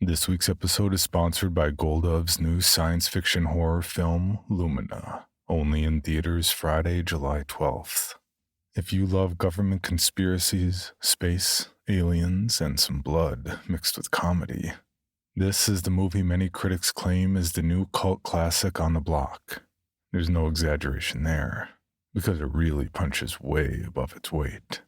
This week's episode is sponsored by Goldove's new science fiction horror film, Lumina, only in theaters Friday, July 12th. If you love government conspiracies, space, aliens, and some blood mixed with comedy, this is the movie many critics claim is the new cult classic on the block. There's no exaggeration there, because it really punches way above its weight.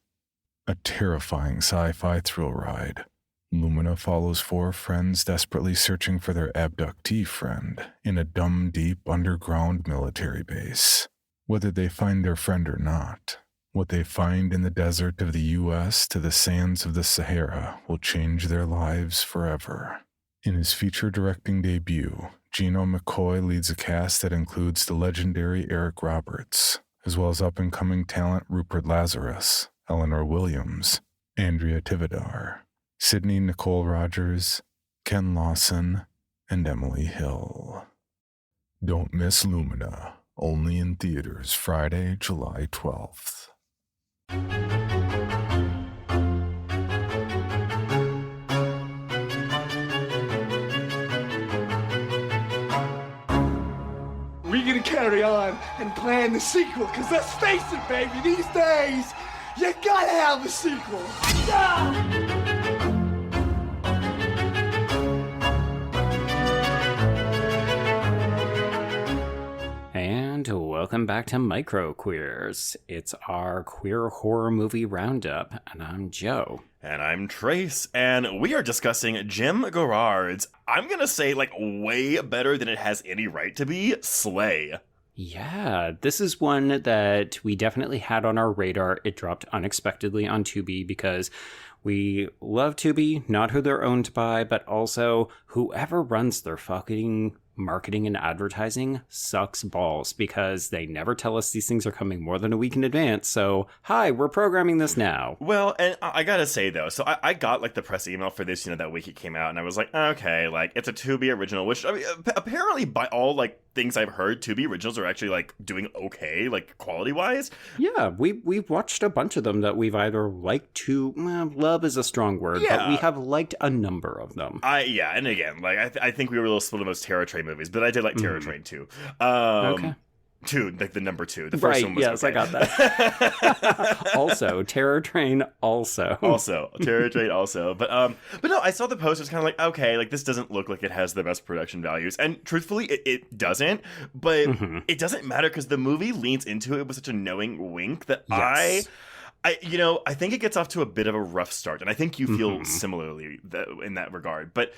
A terrifying sci-fi thrill ride, Lumina follows four friends desperately searching for their abductee friend in a dumb, deep underground military base. Whether they find their friend or not, what they find in the desert of the U.S. to the sands of the Sahara will change their lives forever. In his feature directing debut, Gino McCoy leads a cast that includes the legendary Eric Roberts, as well as up-and-coming talent Rupert Lazarus, Eleanor Williams, Andrea Tivadar, Sydney Nicole Rogers, Ken Lawson, and Emily Hill. Don't miss Lumina, only in theaters Friday, July 12th. We're gonna carry on and plan the sequel, because let's face it, baby, these days, you gotta have a sequel. Ah! And welcome back to Micro Queers. It's our queer horror movie roundup, and I'm Joe. And I'm Trace, and we are discussing Jem Garrard's, I'm gonna say, way better than it has any right to be, Slay. Yeah, this is one that we definitely had on our radar. It dropped unexpectedly on Tubi because we love Tubi, not who they're owned by, but also whoever runs their fucking marketing and advertising sucks balls because they never tell us these things are coming more than a week in advance. So, hi, we're programming this now. Well, and I gotta say, though, so I got, the press email for this, that week it came out, and I was like, okay, it's a Tubi original, which, I mean, apparently by all, things I've heard, Tubi originals are actually, doing okay, quality-wise. Yeah, we've watched a bunch of them that we've either liked to, love is a strong word, but we have liked a number of them. And again, I think we were a little split on those Terror Train movies, but I did like Terror Train too. Okay. Two, the number two. The first one was yes, okay. I got that. Also, Terror Train also. Terror Train also. But no, I saw the post, it's kind of okay, this doesn't look like it has the best production values. And truthfully, it doesn't. But it doesn't matter because the movie leans into it with such a knowing wink that yes. I think it gets off to a bit of a rough start. And I think you feel similarly in that regard. But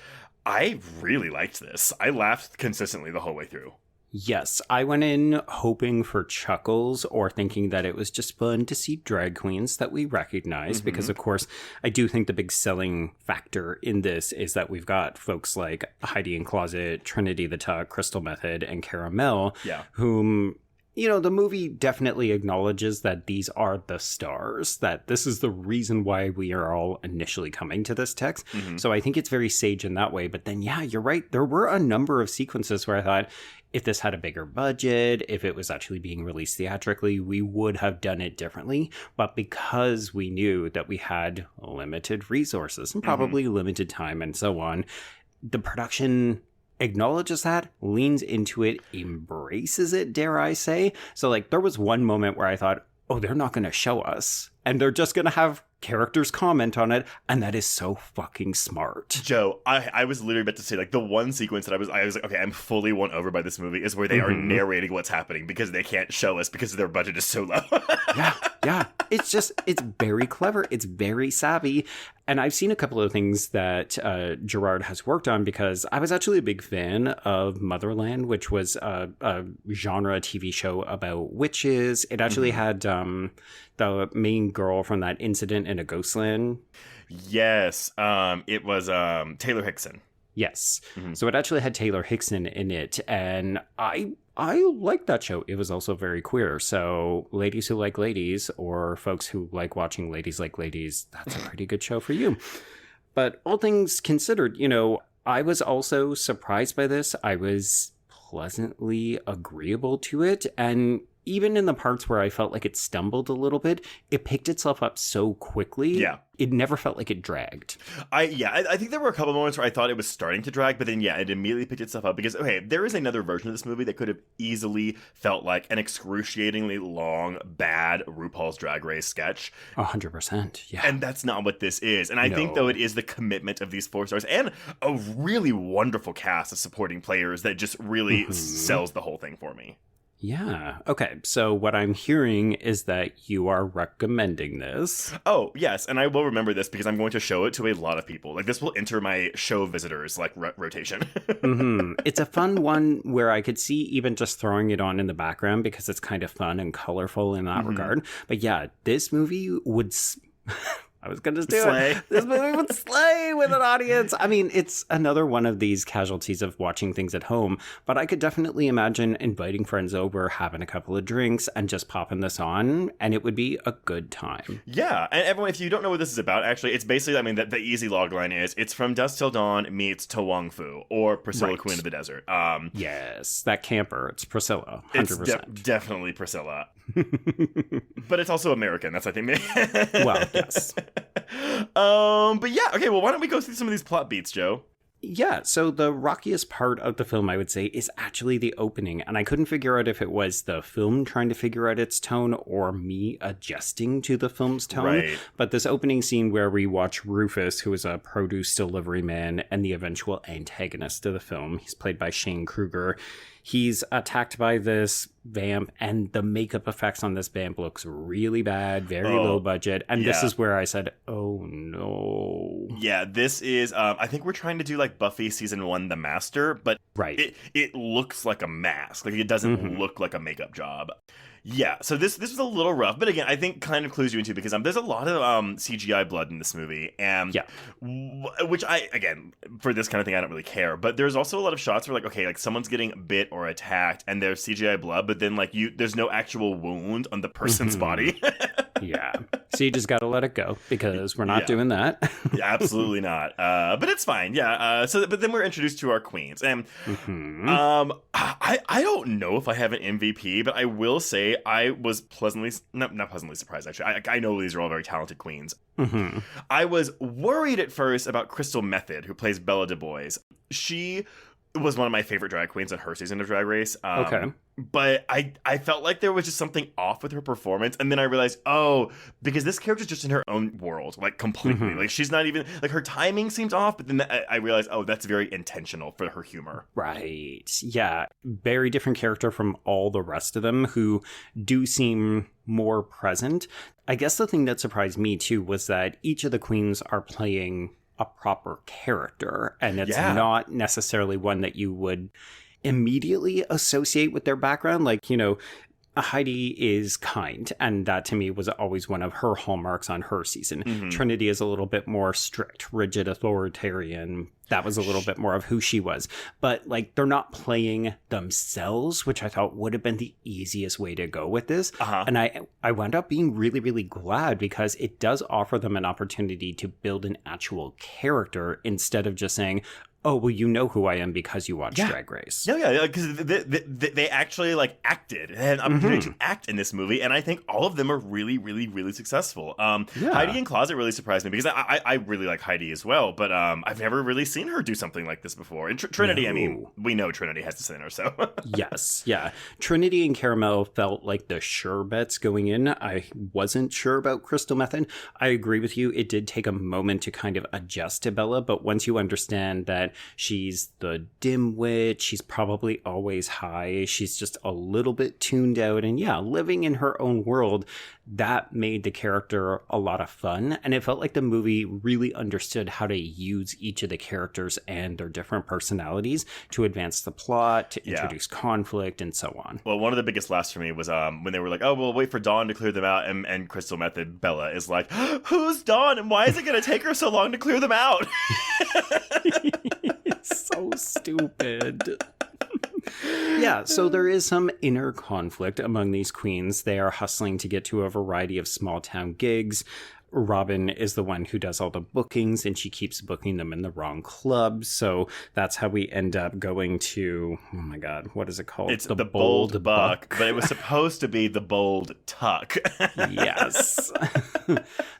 I really liked this. I laughed consistently the whole way through. Yes, I went in hoping for chuckles or thinking that it was just fun to see drag queens that we recognize because, of course, I do think the big selling factor in this is that we've got folks like Heidi N Closet, Trinity the Tuck, Crystal Methyd, and Caramel, whom, the movie definitely acknowledges that these are the stars, that this is the reason why we are all initially coming to this text. So I think it's very sage in that way. But then, yeah, you're right. There were a number of sequences where I thought, if this had a bigger budget, if it was actually being released theatrically, we would have done it differently. But because we knew that we had limited resources and probably limited time and so on, the production acknowledges that, leans into it, embraces it, dare I say. So there was one moment where I thought, oh, they're not going to show us. And they're just going to have characters comment on it, and that is so fucking smart. Joe, I was literally about to say, the one sequence that I was like, okay, I'm fully won over by this movie is where they are narrating what's happening because they can't show us because their budget is so low. Yeah. It's very clever. It's very savvy. And I've seen a couple of things that Garrard has worked on because I was actually a big fan of Motherland, which was a genre TV show about witches. It actually had the main girl from that incident in a Ghostland. Yes. It was Taylor Hickson. Yes. So it actually had Taylor Hickson in it. And I liked that show. It was also very queer. So ladies who like ladies or folks who like watching ladies like ladies, that's a pretty good show for you. But all things considered, I was also surprised by this. I was pleasantly agreeable to it. And even in the parts where I felt like it stumbled a little bit, it picked itself up so quickly. Yeah. It never felt like it dragged. I think there were a couple moments where I thought it was starting to drag, but then it immediately picked itself up because, okay, there is another version of this movie that could have easily felt like an excruciatingly long, bad RuPaul's Drag Race sketch. 100%, yeah. And that's not what this is. And I think, though, it is the commitment of these 4 stars and a really wonderful cast of supporting players that just really sells the whole thing for me. Yeah. Okay. So what I'm hearing is that you are recommending this. Oh, yes. And I will remember this because I'm going to show it to a lot of people. Like, this will enter my show visitors, like, rotation. It's a fun one where I could see even just throwing it on in the background because it's kind of fun and colorful in that regard. But yeah, this movie would... I was going to do it. This movie would slay with an audience. I mean, it's another one of these casualties of watching things at home, but I could definitely imagine inviting friends over, having a couple of drinks, and just popping this on, and it would be a good time. Yeah, and everyone, if you don't know what this is about, actually, it's basically, I mean, the easy log line is, it's From Dusk Till Dawn meets To Wong Foo, or Priscilla, Queen of the Desert. Yes, that camper, it's Priscilla, 100%. It's definitely Priscilla. But it's also American, that's, I think. Well, yes. But yeah, okay, well, why don't we go through some of these plot beats, Joe? Yeah, so the rockiest part of the film, I would say, is actually the opening. And I couldn't figure out if it was the film trying to figure out its tone or me adjusting to the film's tone. Right. But this opening scene where we watch Rufus, who is a produce delivery man and the eventual antagonist of the film, he's played by Shane Kruger. He's attacked by this vamp, and the makeup effects on this vamp looks really bad, very low budget. And this is where I said, oh no. Yeah, this is, I think we're trying to do like Buffy season 1, The Master, but it looks like a mask. Like, it doesn't look like a makeup job. Yeah, so this was a little rough, but again, I think kind of clues you into because there's a lot of CGI blood in this movie, and which again, for this kind of thing, I don't really care. But there's also a lot of shots where like, okay, like someone's getting bit or attacked, and there's CGI blood, but then like there's no actual wound on the person's body. Yeah, so you just got to let it go because we're not doing that. Absolutely not. But it's fine. Yeah. But then we're introduced to our queens, and I don't know if I have an MVP, but I will say I was not pleasantly surprised, actually. I know these are all very talented queens. I was worried at first about Crystal Methyd, who plays Bella Du Bois. She was one of my favorite drag queens in her season of Drag Race. Okay. But I felt like there was just something off with her performance. And then I realized, because this character's just in her own world, like completely. Like, she's not even, like, her timing seems off. But then I realized, that's very intentional for her humor. Right. Yeah. Very different character from all the rest of them who do seem more present. I guess the thing that surprised me, too, was that each of the queens are playing a proper character, and it's not necessarily one that you would immediately associate with their background. Like, you know, Heidi is kind, and that to me was always one of her hallmarks on her season. Trinity is a little bit more strict, rigid, authoritarian. That was a little bit more of who she was. But, like, they're not playing themselves, which I thought would have been the easiest way to go with this. And I wound up being really, really glad because it does offer them an opportunity to build an actual character instead of just saying, oh, well, you know who I am because you watch Drag Race. No, because they actually, like, acted. They had an opportunity to act in this movie, and I think all of them are really, really, really successful. Heidi in Closet really surprised me because I really like Heidi as well, but I've never really seen her do something like this before. And Trinity, I mean, we know Trinity has to sit in her, so. Yes, yeah. Trinity and Caramel felt like the sure bets going in. I wasn't sure about Crystal Methyd. I agree with you. It did take a moment to kind of adjust to Bella, but once you understand that she's the dimwit, she's probably always high, she's just a little bit tuned out, and living in her own world, that made the character a lot of fun. And it felt like the movie really understood how to use each of the characters and their different personalities to advance the plot, to introduce conflict, and so on. Well, one of the biggest laughs for me was when they were like, oh, we'll wait for Dawn to clear them out, and Crystal Methyd, Bella, is like, who's Dawn, and why is it going to take her so long to clear them out? It's so stupid. Yeah, so there is some inner conflict among these queens. They are hustling to get to a variety of small town gigs. Robin is the one who does all the bookings, and she keeps booking them in the wrong clubs. So that's how we end up going to, oh my God, what is it called? It's the Bold Buck, but it was supposed to be the Bold Tuck. Yes.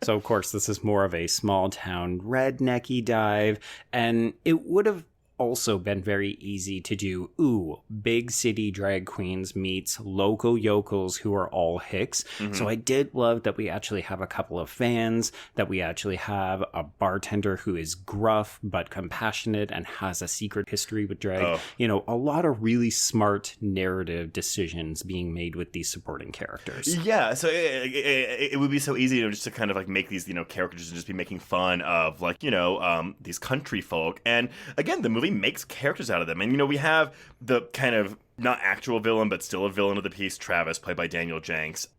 So, of course, this is more of a small town rednecky dive, and it would have also been very easy to do, big city drag queens meets local yokels who are all hicks. So I did love that we actually have a couple of fans, that we actually have a bartender who is gruff but compassionate and has a secret history with drag. You know, a lot of really smart narrative decisions being made with these supporting characters. Yeah, so it would be so easy to just to kind of like make these, you know, characters and just be making fun of, like, you know, these country folk. And again, the movie makes characters out of them. And, you know, we have the kind of not actual villain, but still a villain of the piece, Travis, played by Daniel Jenks.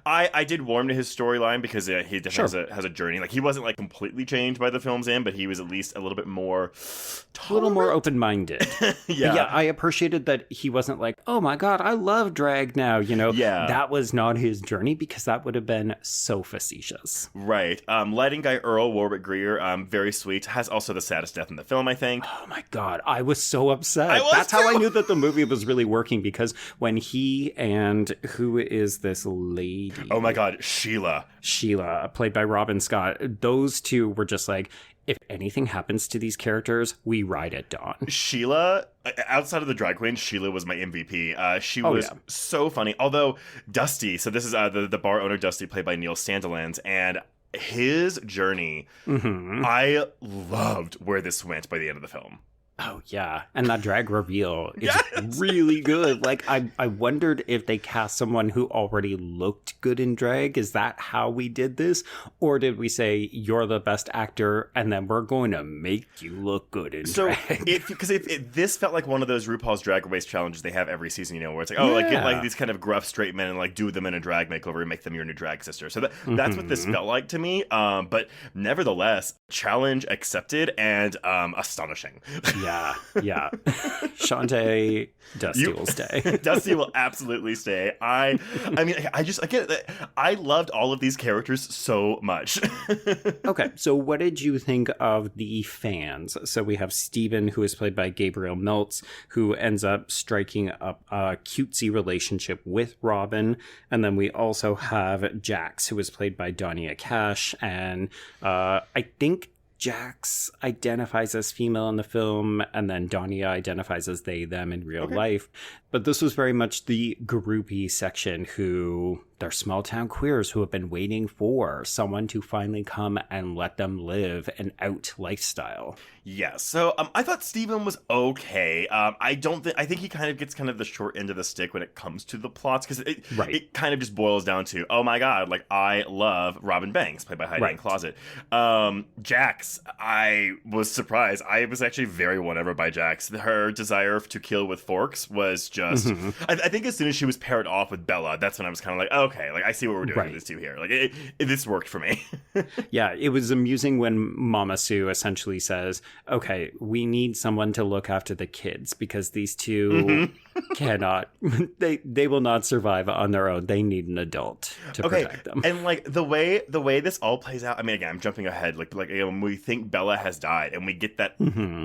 I did warm to his storyline because he definitely has a journey. Like, he wasn't like completely changed by the film's end, but he was at least a little bit more tolerant. A little more open-minded. Yeah, I appreciated that he wasn't like, oh my God, I love drag now. You know, that was not his journey, because that would have been so facetious. Right. Lighting guy Earl, Warwick Greer, very sweet. Has also the saddest death in the film, I think. Oh my God, I was so upset. That's how I knew that the movie was really working, because when he and who is this lady? Oh my God, Sheila, played by Robin Scott. Those two were just like, if anything happens to these characters, we ride at dawn. Sheila, outside of the drag queen, Sheila was my MVP. She was so funny. Although Dusty, so this is the bar owner Dusty, played by Neil Sandilands, and his journey, I loved where this went by the end of the film. Oh, yeah. And that drag reveal is really good. Like, I wondered if they cast someone who already looked good in drag. Is that how we did this? Or did we say, you're the best actor, and then we're going to make you look good in drag? Because if this felt like one of those RuPaul's Drag Race challenges they have every season, you know, where it's like, like, get like these kind of gruff straight men and like do them in a drag makeover and make them your new drag sister. So that's what this felt like to me. But nevertheless, challenge accepted and astonishing. Yeah. Shantae, Dusty will stay. Dusty will absolutely stay. I mean, I loved all of these characters so much. Okay, so what did you think of the fans? So we have Steven, who is played by Gabriel Miltz, who ends up striking up a cutesy relationship with Robin. And then we also have Jax, who is played by Donia Cash. And I think Jax identifies as female in the film, and then Donia identifies as they, them in real life. But this was very much the groupie section, who they're small town queers who have been waiting for someone to finally come and let them live an out lifestyle. Yeah, so I thought Steven was okay. I think he kind of gets kind of the short end of the stick when it comes to the plots, because it kind of just boils down to, oh my God, like, I love Robin Banks, played by Heidi Closet. Jax, I was surprised. I was actually very won over by Jax. Her desire to kill with forks was just, I think as soon as she was paired off with Bella, that's when I was kind of like, okay, like, I see what we're doing with these two here. Like, this worked for me. Yeah, it was amusing when Mama Sue essentially says, okay, we need someone to look after the kids, because these two cannot, they will not survive on their own. They need an adult to protect them. And like the way this all plays out, I mean, again, I'm jumping ahead, like you know, when we think Bella has died and we get that,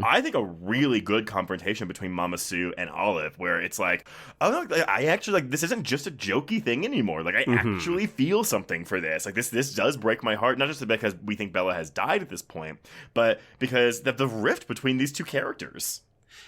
I think a really good confrontation between Mama Sue and Olive, where it's like, oh no, I actually, like, this isn't just a jokey thing anymore. Like, I actually feel something for this. Like, this does break my heart, not just because we think Bella has died at this point, but because the rift between these two characters.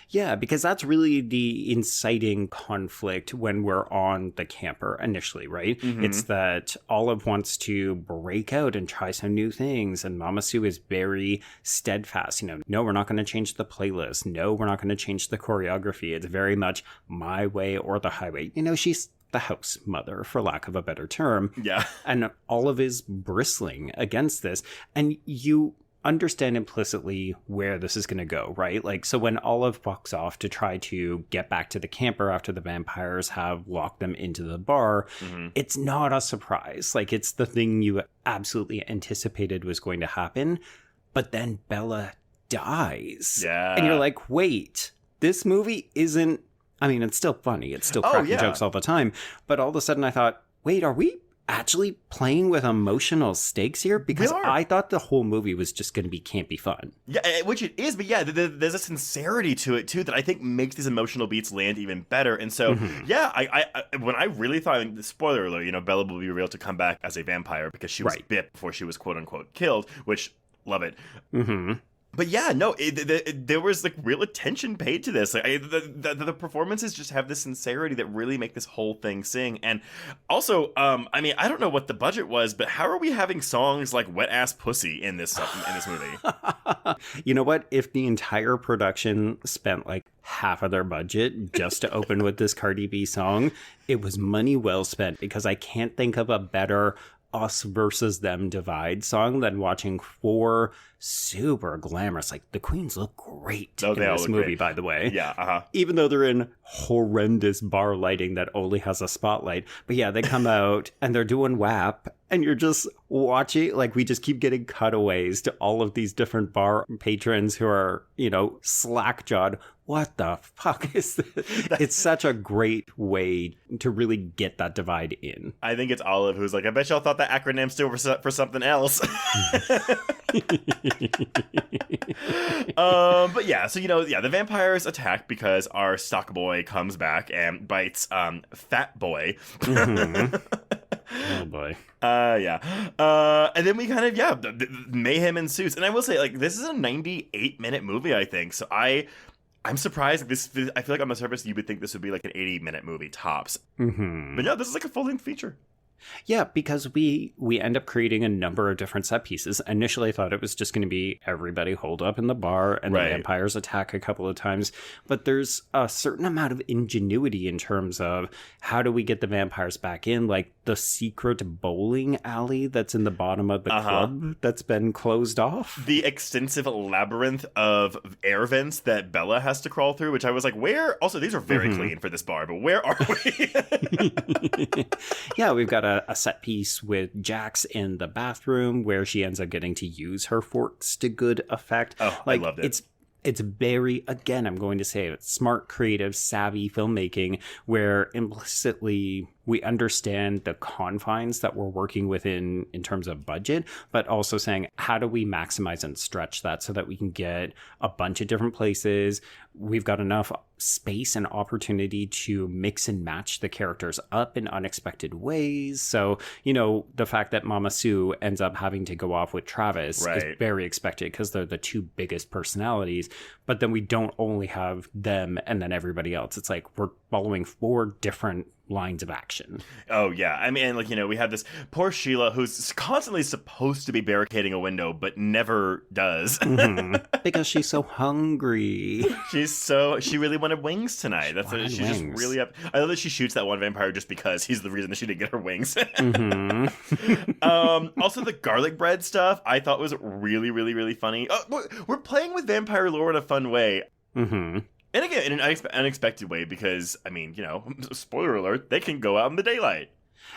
Yeah, because that's really the inciting conflict when we're on the camper initially, right? It's that Olive wants to break out and try some new things, and Mama Sue is very steadfast. You know, no, we're not going to change the playlist. No, we're not going to change the choreography. It's very much my way or the highway. You know, she's the house mother, for lack of a better term. Yeah. And Olive is bristling against this. And you understand implicitly where this is going to go, right? Like, so when Olive walks off to try to get back to the camper after the vampires have locked them into the bar, it's not a surprise. Like, it's the thing you absolutely anticipated was going to happen. But then Bella dies. Yeah. And you're like, wait, this movie isn't, I mean, it's still funny. It's still cracking jokes all the time. But all of a sudden I thought, wait, are we actually playing with emotional stakes here, because I thought the whole movie was just going to be campy fun. Yeah, which it is, but yeah, there's a sincerity to it too that I think makes these emotional beats land even better. And so, yeah, I when I really thought, I mean, spoiler alert, Bella will be real to come back as a vampire because she was bit before she was quote unquote killed, which love it. But yeah, no, there was like real attention paid to this. Like, the performances just have this sincerity that really make this whole thing sing. And also, I mean, I don't know what the budget was, but how are we having songs like "Wet Ass Pussy" in this movie? You know what? If the entire production spent like half of their budget just to open with this Cardi B song, it was money well spent, because I can't think of a better us versus them divide song than watching 4 super glamorous, like the queens look great in this movie, by the way. Yeah, even though they're in horrendous bar lighting that only has a spotlight. But yeah, they come out and they're doing WAP, and you're just watching, like, we just keep getting cutaways to all of these different bar patrons who are, slack-jawed. What the fuck is this? It's such a great way to really get that divide in. I think it's Olive who's like, I bet y'all thought that acronym stood for something else. But yeah, so the vampires attack because our stock boy comes back and bites Fat Boy. Oh boy. Yeah. And then we kind of, the mayhem ensues. And I will say, like, this is a 98-minute movie, I think. So I'm surprised. I feel like on the surface you would think this would be like an 80-minute movie tops. But no, this is like a full-length feature. Yeah, because we end up creating a number of different set pieces. Initially, I thought it was just going to be everybody holed up in the bar and the vampires attack a couple of times. But there's a certain amount of ingenuity in terms of how do we get the vampires back in, like the secret bowling alley that's in the bottom of the club that's been closed off. The extensive labyrinth of air vents that Bella has to crawl through, which I was like, where? Also, these are very clean for this bar, but where are we? Yeah, we've got a set piece with Jax in the bathroom where she ends up getting to use her forks to good effect. Oh, I loved it. It's very, again, I'm going to say it, smart, creative, savvy filmmaking where implicitly we understand the confines that we're working within in terms of budget, but also saying, how do we maximize and stretch that so that we can get a bunch of different places? We've got enough space and opportunity to mix and match the characters up in unexpected ways. So, the fact that Mama Sue ends up having to go off with Travis is very expected because they're the 2 biggest personalities. But then we don't only have them and then everybody else. It's like we're following 4 different lines of action. Oh, yeah. I mean, like, we have this poor Sheila who's constantly supposed to be barricading a window, but never does. Because she's so hungry. She really wanted wings tonight. She's just really up. I love that she shoots that one vampire just because he's the reason that she didn't get her wings. Also, the garlic bread stuff I thought was really, really, really funny. We're playing with vampire lore in a fun way. And again, in an unexpected way, because, I mean, spoiler alert, they can go out in the daylight.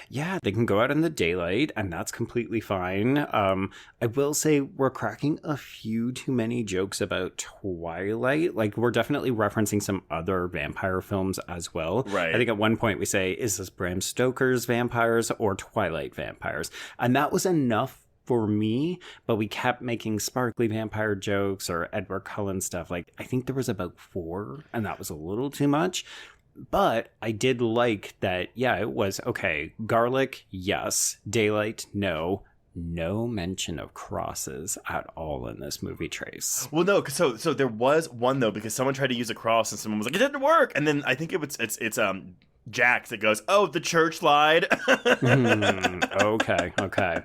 Yeah, they can go out in the daylight, and that's completely fine. I will say we're cracking a few too many jokes about Twilight. Like, we're definitely referencing some other vampire films as well. Right. I think at one point we say, is this Bram Stoker's vampires or Twilight vampires? And that was enough for me, but we kept making sparkly vampire jokes or Edward Cullen stuff. Like, I think there was about 4, and that was a little too much. But I did like that, yeah, it was, okay, garlic, yes. Daylight, no. No mention of crosses at all in this movie, Trace. Well, no, so there was one, though, because someone tried to use a cross, and someone was like, it didn't work! And then I think it's Jax that goes, oh, the church lied. Okay.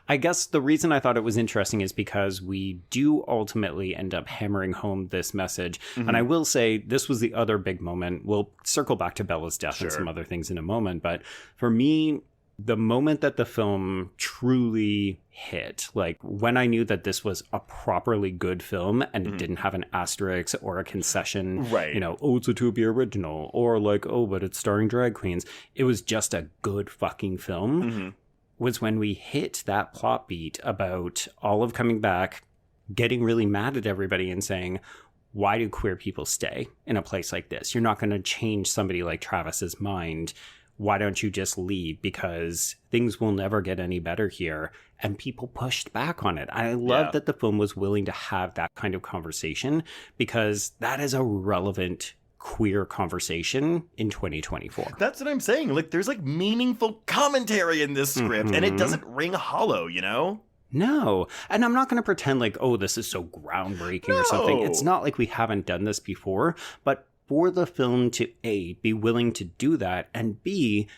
I guess the reason I thought it was interesting is because we do ultimately end up hammering home this message. And I will say this was the other big moment. We'll circle back to Bella's death and some other things in a moment. But for me, the moment that the film truly hit, like when I knew that this was a properly good film and it didn't have an asterisk or a concession, oh, it's a Tubi original, or like, oh, but it's starring drag queens. It was just a good fucking film. Was when we hit that plot beat about Olive coming back, getting really mad at everybody and saying, why do queer people stay in a place like this? You're not going to change somebody like Travis's mind. why don't you just leave? Because things will never get any better here. And people pushed back on it. I love that the film was willing to have that kind of conversation, because that is a relevant queer conversation in 2024. That's what I'm saying. Like, there's like meaningful commentary in this script, and it doesn't ring hollow, you know? No. And I'm not going to pretend like, oh, this is so groundbreaking or something. It's not like we haven't done this before, but for the film to A, be willing to do that, and B,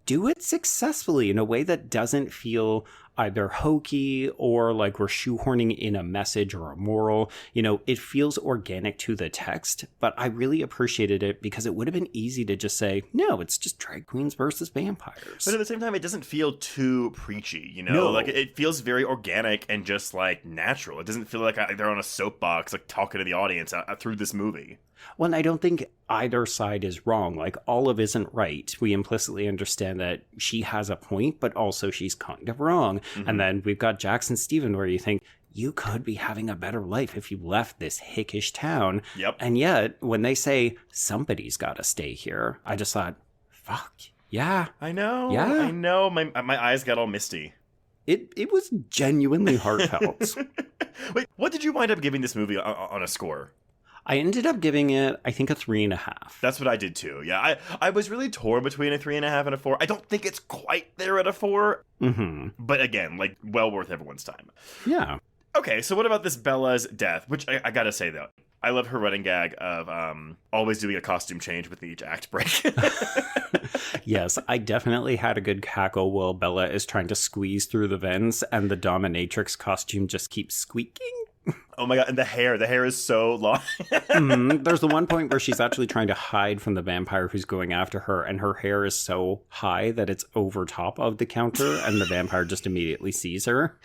do it successfully in a way that doesn't feel either hokey or like we're shoehorning in a message or a moral. You know, it feels organic to the text, but I really appreciated it because it would have been easy to just say, no, it's just drag queens versus vampires. But at the same time, it doesn't feel too preachy, you know? No. Like, it feels very organic and just, like, natural. It doesn't feel like they're on a soapbox, like, talking to the audience through this movie. Well, and I don't think either side is wrong. Like, Olive isn't right. We implicitly understand that she has a point, but also she's kind of wrong. And then we've got Jackson Stephen, where you think, you could be having a better life if you left this hickish town. Yep. And yet, when they say, somebody's got to stay here, I just thought, fuck, yeah. I know. Yeah. I know. My eyes got all misty. It was genuinely heartfelt. Wait, what did you wind up giving this movie on a score? I ended up giving it, I think, a 3.5. That's what I did too. Yeah, I was really torn between a 3.5 and a 4. I don't think it's quite there at a 4. But again, like, well worth everyone's time. Yeah. Okay, so what about this Bella's death? Which I gotta say, though, I love her running gag of always doing a costume change with each act break. Yes, I definitely had a good cackle while Bella is trying to squeeze through the vents and the dominatrix costume just keeps squeaking. Oh my god, and the hair is so long. There's the one point where she's actually trying to hide from the vampire who's going after her, and her hair is so high that it's over top of the counter, and the vampire just immediately sees her.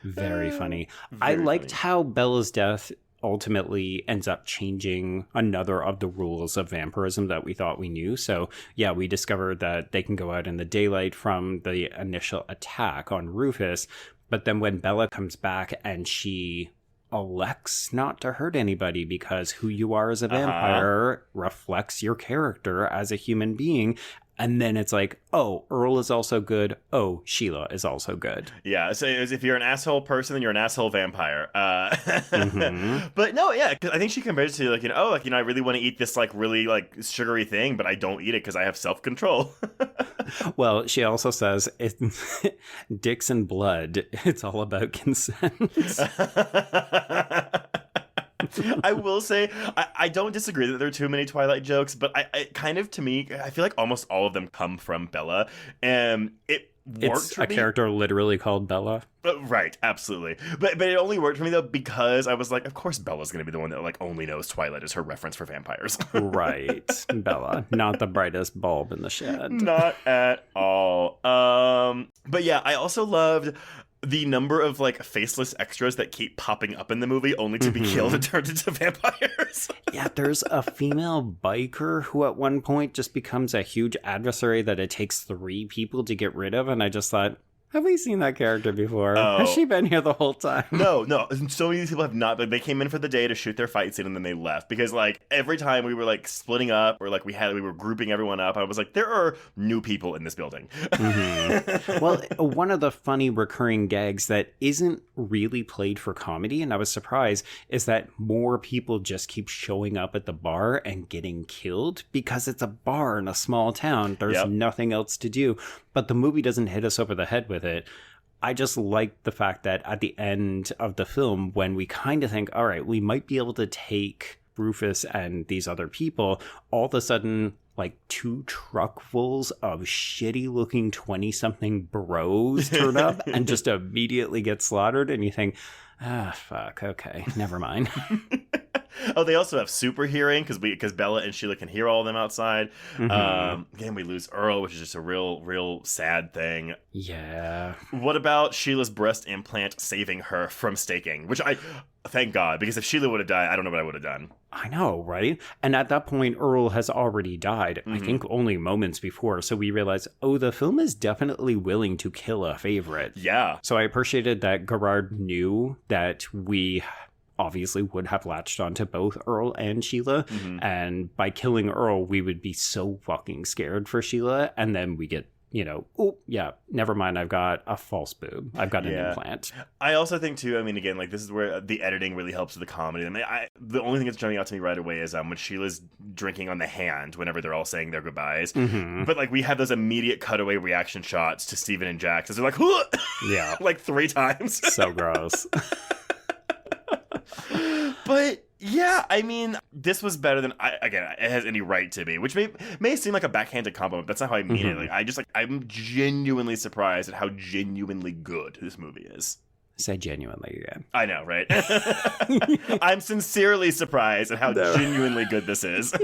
Very funny. I liked how Bella's death ultimately ends up changing another of the rules of vampirism that we thought we knew. So yeah, we discovered that they can go out in the daylight from the initial attack on Rufus. But then when Bella comes back and she elects not to hurt anybody because who you are as a vampire reflects your character as a human being. And then it's like, oh, Earl is also good. Oh, Sheila is also good. Yeah, so if you're an asshole person, then you're an asshole vampire. But no, yeah, because I think she compared it to like, I really want to eat this like really like sugary thing, but I don't eat it because I have self-control. Well, she also says, dicks and blood, it's all about consent. I will say, I don't disagree that there are too many Twilight jokes, but I kind of, to me, I feel like almost all of them come from Bella, and it worked It's for a me. character literally called Bella. Right, absolutely. But it only worked for me, though, because I was like, of course Bella's going to be the one that like only knows Twilight is her reference for vampires. Right, Bella, not the brightest bulb in the shed. Not at all. But yeah, I also loved the number of like faceless extras that keep popping up in the movie only to be killed and turned into vampires. Yeah, there's a female biker who at one point just becomes a huge adversary that it takes 3 people to get rid of, and I just thought, have we seen that character before? Oh. Has she been here the whole time? No. So many people have not. Like, they came in for the day to shoot their fight scene and then they left. Because, like, every time we were, like, splitting up or, like, we were grouping everyone up, I was like, there are new people in this building. Well, one of the funny recurring gags that isn't really played for comedy, and I was surprised, is that more people just keep showing up at the bar and getting killed because it's a bar in a small town. There's nothing else to do. But the movie doesn't hit us over the head with it. I just like the fact that at the end of the film, when we kind of think, all right, we might be able to take Rufus and these other people, all of a sudden, like 2 truckfuls of shitty looking 20-something bros turn up and just immediately get slaughtered. And you think, fuck, okay, never mind. Oh, they also have super hearing because Bella and Sheila can hear all of them outside. Again, we lose Earl, which is just a real sad thing. Yeah. What about Sheila's breast implant saving her from staking? Which thank God, because if Sheila would have died, I don't know what I would have done. I know, right? And at that point, Earl has already died, I think only moments before. So we realize, the film is definitely willing to kill a favorite. Yeah. So I appreciated that Garrard knew that we obviously would have latched onto both Earl and Sheila. And by killing Earl, we would be so fucking scared for Sheila. And then we get, oh, yeah, never mind. I've got a false boob. I've got an implant. I also think, too, I mean, again, like, this is where the editing really helps with the comedy. I mean, the only thing that's jumping out to me right away is when Sheila's drinking on the hand whenever they're all saying their goodbyes. But, like, we have those immediate cutaway reaction shots to Steven and Jax as they're like, yeah, like 3 times. So gross. But yeah, I mean, this was better than it has any right to be, which may seem like a backhanded compliment, but that's not how I mean it. Like, I'm genuinely surprised at how genuinely good this movie is. Say genuinely again. I know, right? I'm sincerely surprised at how genuinely good this is.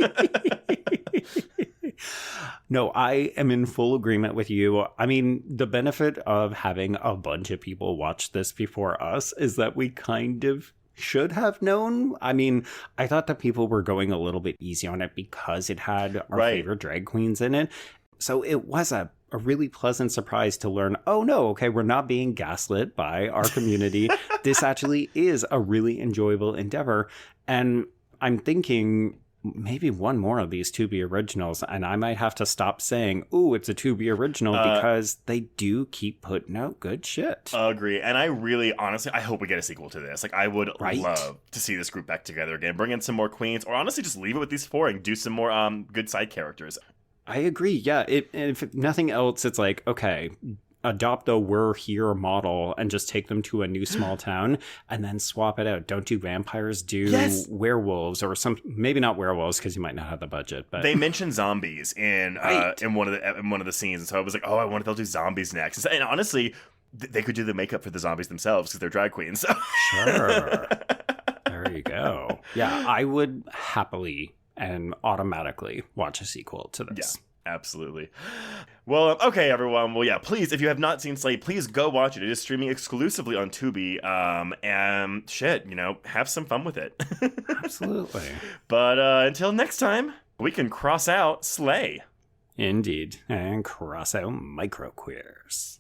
No, I am in full agreement with you. I mean, the benefit of having a bunch of people watch this before us is that we kind of should have known. I mean, I thought that people were going a little bit easy on it because it had our favorite drag queens in it. So it was a really pleasant surprise to learn, oh no, okay, we're not being gaslit by our community. This actually is a really enjoyable endeavor. And I'm thinking maybe one more of these Tubi originals, and I might have to stop saying, ooh, it's a Tubi original, because they do keep putting out good shit. Agree. And I really, honestly, I hope we get a sequel to this. Like, I would love to see this group back together again, bring in some more queens, or honestly just leave it with these 4 and do some more good side characters. I agree. Yeah. If nothing else, it's like, okay, adopt the We're Here model and just take them to a new small town and then swap it out. Don't do vampires, do werewolves, or maybe not werewolves because you might not have the budget. But they mentioned zombies in one of the scenes, and so I was like, oh, I wonder if they'll do zombies next. And honestly, they could do the makeup for the zombies themselves because they're drag queens. So. Sure. There you go. Yeah, I would happily and automatically watch a sequel to this. Yeah, absolutely. Well, okay, everyone. Well, yeah, please, if you have not seen Slade, please go watch it. It is streaming exclusively on Tubi. And shit, have some fun with it. Absolutely. But until next time, we can cross out Slay. Indeed. And cross out microqueers.